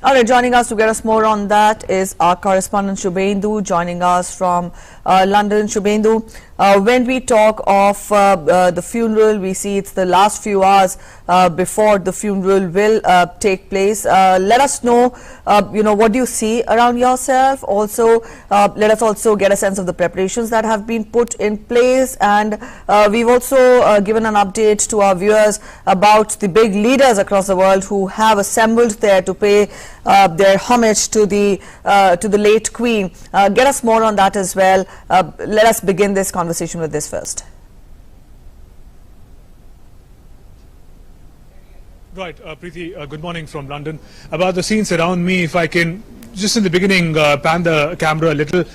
All right, joining us to get us more on that is our correspondent Shubhendu, joining us from London. Shubhendu, when we talk of the funeral, we see it's the last few hours before the funeral will take place. Let us know, what do you see around yourself? Also, let us also get a sense of the preparations that have been put in place. And we've also given an update to our viewers about the big leaders across the world who have assembled there to pay their homage to the late Queen. Get us more on that as well. Let us begin this conversation with this first. Right, Preeti, good morning from London. About the scenes around me, if I can just in the beginning pan the camera a little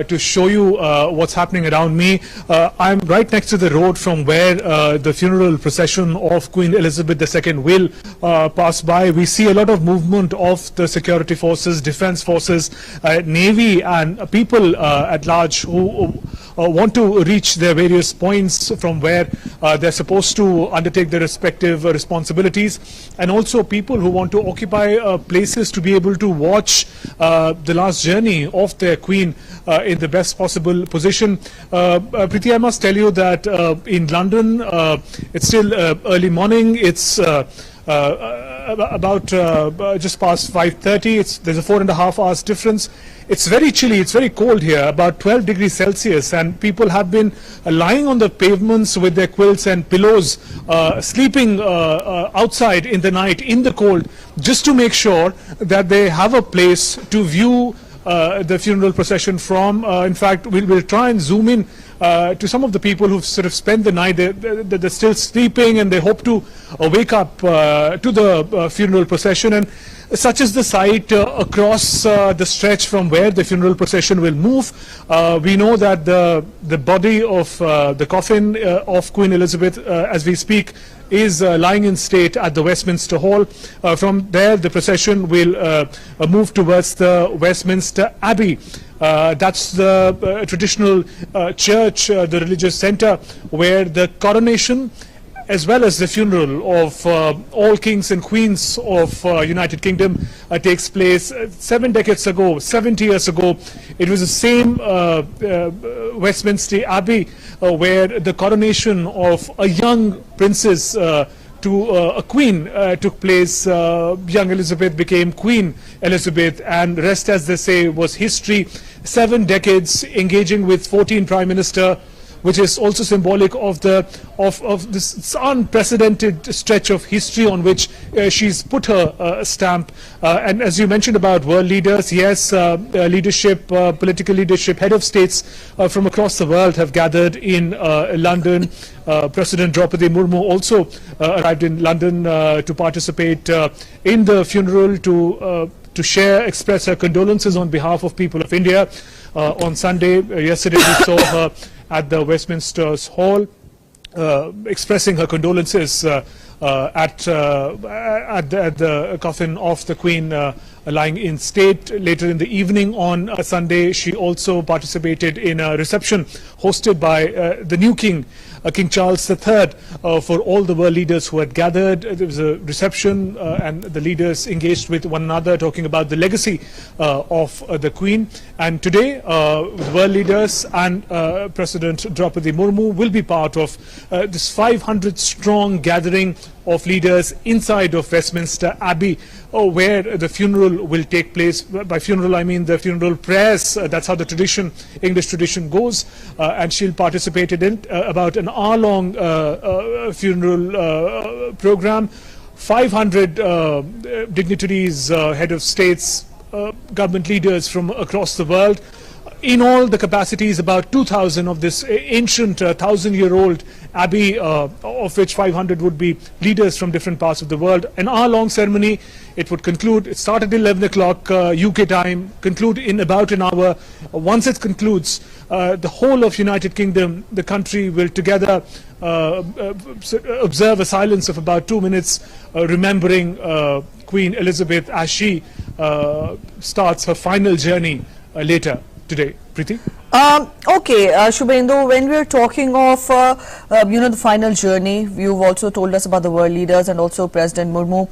to show you what's happening around me. I'm right next to the road from where the funeral procession of Queen Elizabeth II will pass by. We see a lot of movement of the security forces, defense forces, navy and people at large who want to reach their various points from where they're supposed to undertake their respective responsibilities, and also people who want to occupy places to be able to watch the last journey of their Queen in the best possible position. Preeti, I must tell you that in London it's still early morning. It's about just past 5:30. There's a 4.5 hours difference. It's very chilly, it's very cold here, about 12 degrees Celsius, and people have been lying on the pavements with their quilts and pillows, sleeping outside in the night in the cold, just to make sure that they have a place to view the funeral procession from. In fact, we'll try and zoom in to some of the people who've sort of spent the night. They're still sleeping and they hope to wake up to the funeral procession. And such is the sight across the stretch from where the funeral procession will move. We know that the body of the coffin of Queen Elizabeth, as we speak, is lying in state at the Westminster Hall. From there, the procession will move towards the Westminster Abbey. That's the traditional church, the religious center, where the coronation as well as the funeral of all kings and queens of United Kingdom takes place. 7 decades ago, 70 years ago, it was the same Westminster Abbey where the coronation of a young princess to a queen took place. Young Elizabeth became Queen Elizabeth, and rest, as they say, was history. 7 decades engaging with 14 Prime Minister, which is also symbolic of this unprecedented stretch of history on which she's put her stamp. And as you mentioned about world leaders, yes, leadership, political leadership, head of states from across the world have gathered in London. President Droupadi Murmu also arrived in London to participate in the funeral, to express her condolences on behalf of people of India. On Sunday, yesterday, we saw her at the Westminster Hall, expressing her condolences at the coffin of the Queen lying in state. Later in the evening on Sunday, she also participated in a reception hosted by the new King, King Charles III, for all the world leaders who had gathered. There was a reception and the leaders engaged with one another, talking about the legacy of the Queen. And today, the world leaders and President Droupadi Murmu will be part of this 500-strong gathering of leaders inside of Westminster Abbey, where the funeral will take place. By funeral, I mean the funeral prayers. That's how the tradition, English tradition, goes. And she'll participate in it. About an hour-long funeral program. 500 dignitaries, head of states, government leaders from across the world. In all, the capacity is about 2,000 of this ancient 1,000-year-old abbey, of which 500 would be leaders from different parts of the world. An hour-long ceremony. It would conclude. It started at 11 o'clock UK time, conclude in about an hour. Once it concludes, the whole of United Kingdom, the country, will together observe a silence of about 2 minutes, remembering Queen Elizabeth as she starts her final journey later today. Preeti? Okay, Shubhendu, when we're talking of, the final journey, you've also told us about the world leaders, and also President Murmu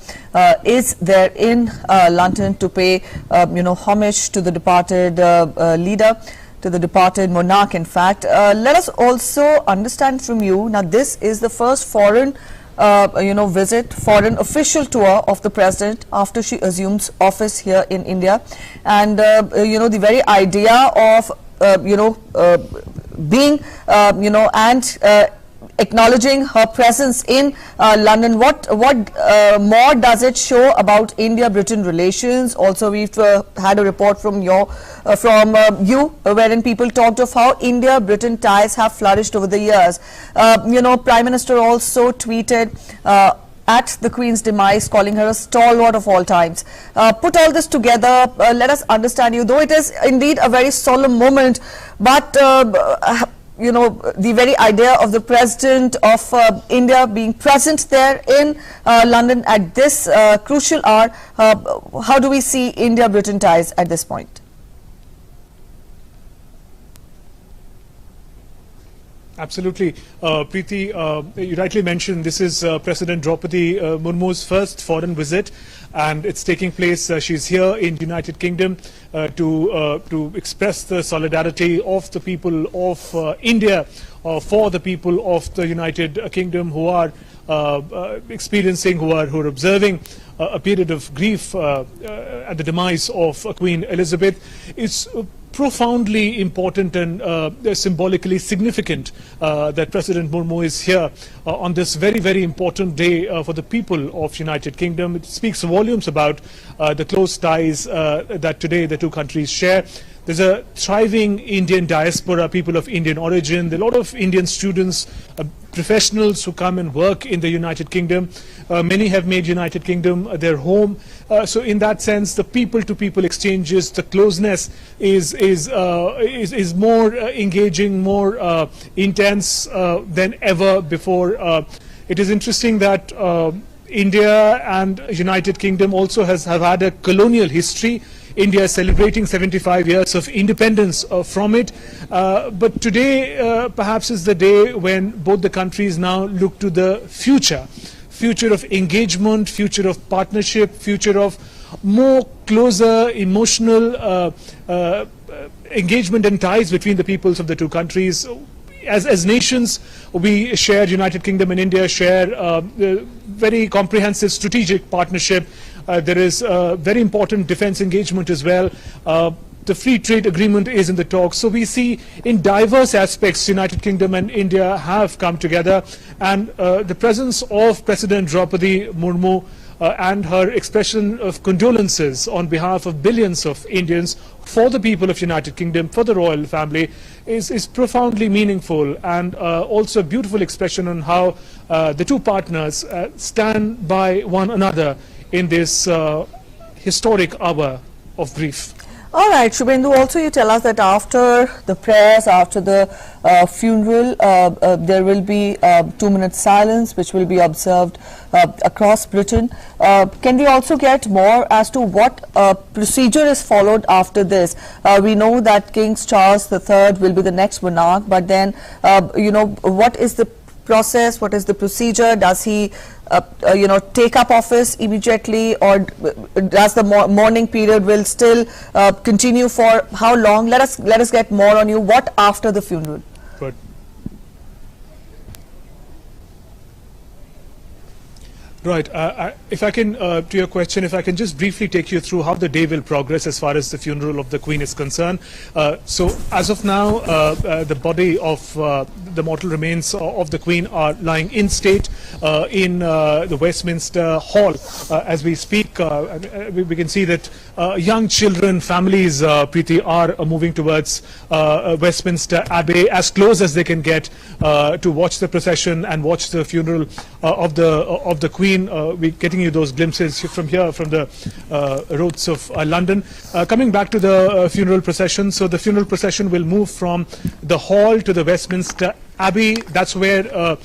is there in London to pay, homage to the departed leader, to the departed monarch, in fact. Let us also understand from you, now this is the first foreign foreign official tour of the president after she assumes office here in India, and the very idea of being and acknowledging her presence in London. What more does it show about India-Britain relations? Also, we've had a report from you, wherein people talked of how India-Britain ties have flourished over the years. Prime Minister also tweeted at the Queen's demise, calling her a stalwart of all times. Put all this together, let us understand you, though it is indeed a very solemn moment, but the very idea of the President of India being present there in London at this crucial hour, how do we see India-Britain ties at this point? Absolutely. Preeti, you rightly mentioned this is President Droupadi Murmu's first foreign visit, and it's taking place, she's here in United Kingdom to express the solidarity of the people of India for the people of the United Kingdom who are experiencing, who are observing a period of grief at the demise of Queen Elizabeth. It's profoundly important and symbolically significant that President Murmu is here on this very, very important day for the people of United Kingdom. It speaks volumes about the close ties that today the two countries share. There's a thriving Indian diaspora, people of Indian origin. There are a lot of Indian students, professionals who come and work in the United Kingdom. Many have made United Kingdom their home. So in that sense, the people-to-people exchanges, the closeness is more engaging, more intense than ever before. It is interesting that India and United Kingdom also have had a colonial history. India is celebrating 75 years of independence from it. But today perhaps is the day when both the countries now look to the future of engagement, future of partnership, future of more closer emotional engagement and ties between the peoples of the two countries. As nations, we share, United Kingdom and India share very comprehensive strategic partnership. There is very important defense engagement as well. The free trade agreement is in the talks. So we see in diverse aspects, United Kingdom and India have come together, and the presence of President Droupadi Murmu and her expression of condolences on behalf of billions of Indians for the people of United Kingdom, for the royal family, is profoundly meaningful, and also a beautiful expression on how the two partners stand by one another in this historic hour of grief. All right, Shubhendu, also you tell us that after the prayers, after the funeral, there will be 2-minute silence which will be observed across Britain. Can we also get more as to what procedure is followed after this? We know that King Charles III will be the next monarch, but then, what is the process, what is the procedure? Does he take up office immediately, or does the mourning period will still continue for how long? Let us get more on you. What after the funeral? Good. Right. If I can, to your question, if I can just briefly take you through how the day will progress as far as the funeral of the Queen is concerned. So as of now, the body of the mortal remains of the Queen are lying in state in the Westminster Hall. As we speak, we can see that young children, families, Preeti, are moving towards Westminster Abbey as close as they can get to watch the procession and watch the funeral of the Queen. We're getting you those glimpses from here, from the roads of London. Coming back to the funeral procession, so the funeral procession will move from the hall to the Westminster Abbey. That's where a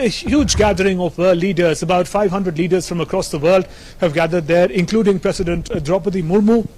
huge gathering of world leaders, about 500 leaders from across the world have gathered there, including President Droupadi Murmu.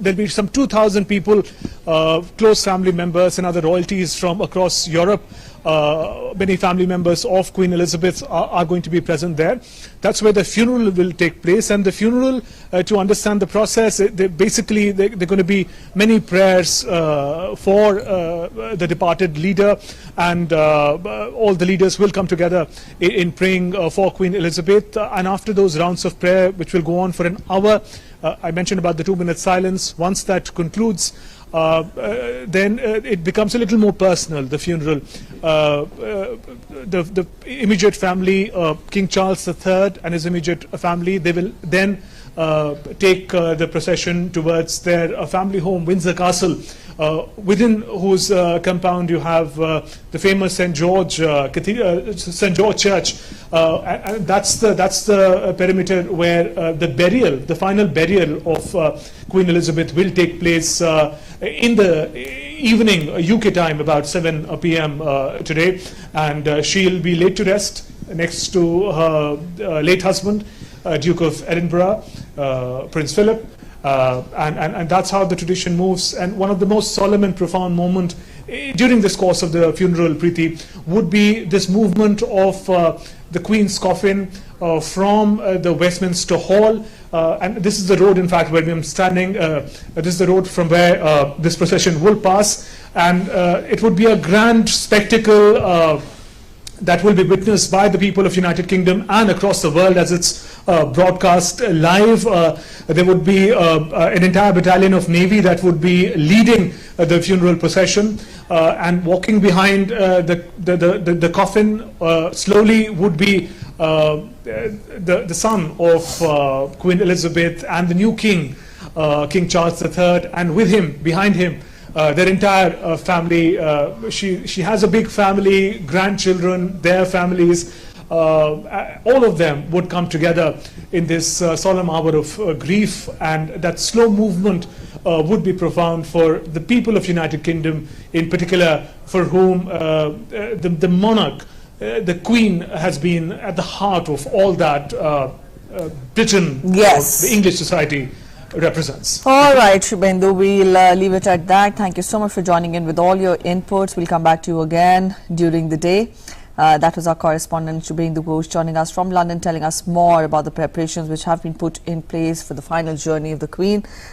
There'll be some 2,000 people, close family members and other royalties from across Europe. Many family members of Queen Elizabeth are going to be present there. That's where the funeral will take place. And the funeral, to understand the process, they're going to be many prayers for the departed leader, and all the leaders will come together in praying for Queen Elizabeth. And after those rounds of prayer, which will go on for an hour, I mentioned about the 2-minute silence. Once that concludes, then it becomes a little more personal, the funeral. The immediate family, King Charles III and his immediate family, they will then take the procession towards their family home, Windsor Castle, within whose compound you have the famous St. George Church, and that's the perimeter where the final burial of Queen Elizabeth will take place in the evening UK time, about 7 p.m. today, and she'll be laid to rest next to her late husband, Duke of Edinburgh, Prince Philip. And that's how the tradition moves. And one of the most solemn and profound moments during this course of the funeral, Preeti, would be this movement of the Queen's coffin from the Westminster Hall. And this is the road, in fact, where I'm standing. This is the road from where this procession will pass. And it would be a grand spectacle that will be witnessed by the people of United Kingdom and across the world as it's broadcast live. There would be an entire battalion of Navy that would be leading the funeral procession, and walking behind the coffin slowly would be the son of Queen Elizabeth and the new king, King Charles III, and with him, behind him, their entire family. She has a big family, grandchildren, their families. All of them would come together in this solemn hour of grief, and that slow movement would be profound for the people of United Kingdom in particular, for whom the monarch, the Queen, has been at the heart of all that Britain, yes, the English society represents. All right, Shubhendu, we'll leave it at that. Thank you so much for joining in with all your inputs. We'll come back to you again during the day. That was our correspondent Shubhendu Ghosh joining us from London, telling us more about the preparations which have been put in place for the final journey of the Queen.